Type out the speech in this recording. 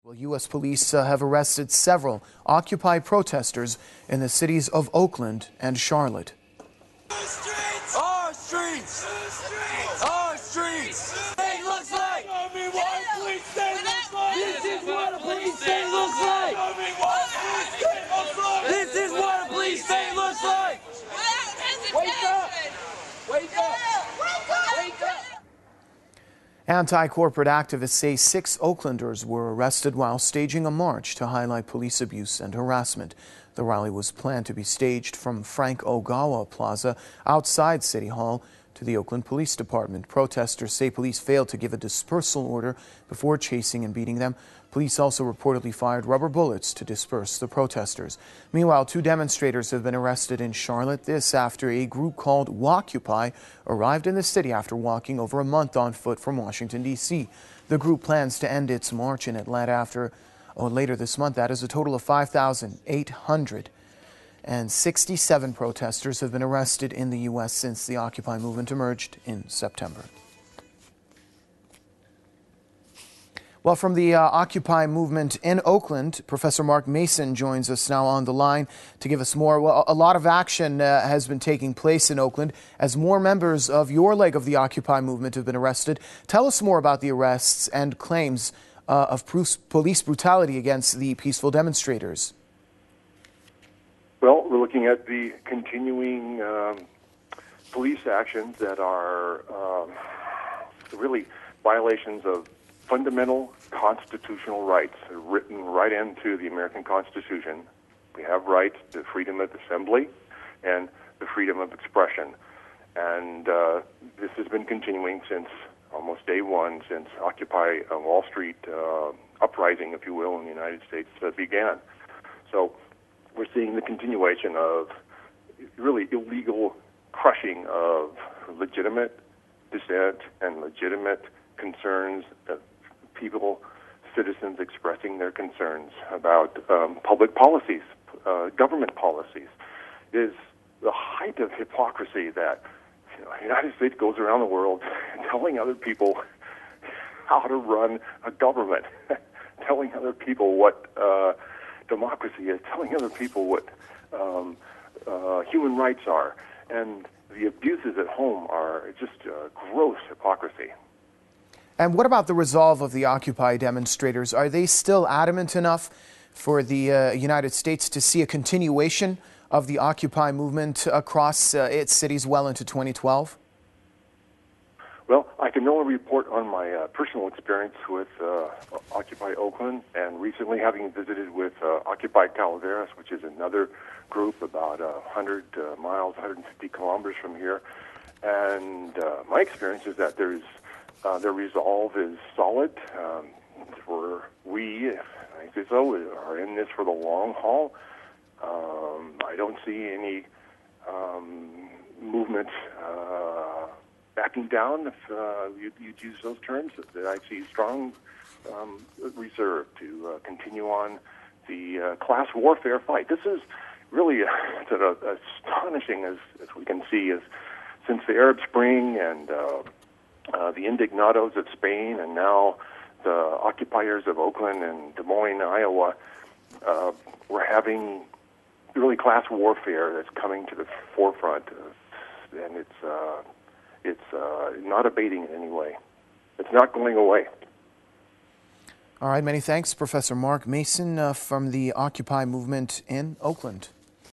Well, U.S. police have arrested several Occupy protesters in the cities of Oakland and Charlotte. Our streets! Our streets! It looks like! Show me what a police state looks like! This is what a police state looks like! Show me what a police state looks like! This is what a police state looks like! Wake up! Wake up! Wake up! Anti-corporate activists say 6 Oaklanders were arrested while staging a march to highlight police abuse and harassment. The rally was planned to be staged from Frank Ogawa Plaza outside City Hall to the Oakland Police Department. Protesters say police failed to give a dispersal order before chasing and beating them. Police also reportedly fired rubber bullets to disperse the protesters. Meanwhile, 2 demonstrators have been arrested in Charlotte. This after a group called Walkupy arrived in the city after walking over a month on foot from Washington, D.C. The group plans to end its march in Atlanta later this month. That is a total of 5,867 protesters have been arrested in the U.S. since the Occupy movement emerged in September. Well, from the Occupy movement in Oakland, Professor Mark Mason joins us now on the line to give us more. Well, a lot of action has been taking place in Oakland as more members of your leg of the Occupy movement have been arrested. Tell us more about the arrests and claims of police brutality against the peaceful demonstrators. Well, we're looking at the continuing police actions that are really violations of fundamental constitutional rights written right into the American Constitution. We have rights to freedom of assembly and the freedom of expression. And this has been continuing since almost day one, since Occupy Wall Street uprising, if you will, in the United States began. So we're seeing the continuation of really illegal crushing of legitimate dissent and legitimate concerns of people, citizens expressing their concerns about public policies, government policies. It is the height of hypocrisy that the United States goes around the world telling other people how to run a government, telling other people what democracy is, telling other people what human rights are. And the abuses at home are just gross hypocrisy. And what about the resolve of the Occupy demonstrators? Are they still adamant enough for the United States to see a continuation of the Occupy movement across its cities well into 2012? Well, I can only report on my personal experience with Occupy Oakland, and recently having visited with Occupy Calaveras, which is another group about 100 miles, 150 kilometers from here. And my experience is that their resolve is solid. We, I think so, are in this for the long haul. I don't see any movement backing down, if you'd use those terms. I see strong reserve to continue on the class warfare fight. This is really astonishing, as we can see, is since the Arab Spring and the indignados of Spain, and now the occupiers of Oakland and Des Moines, Iowa, we're having really class warfare that's coming to the forefront, and it's not abating in any way. It's not going away. All right, many thanks, Professor Mark Mason from the Occupy movement in Oakland.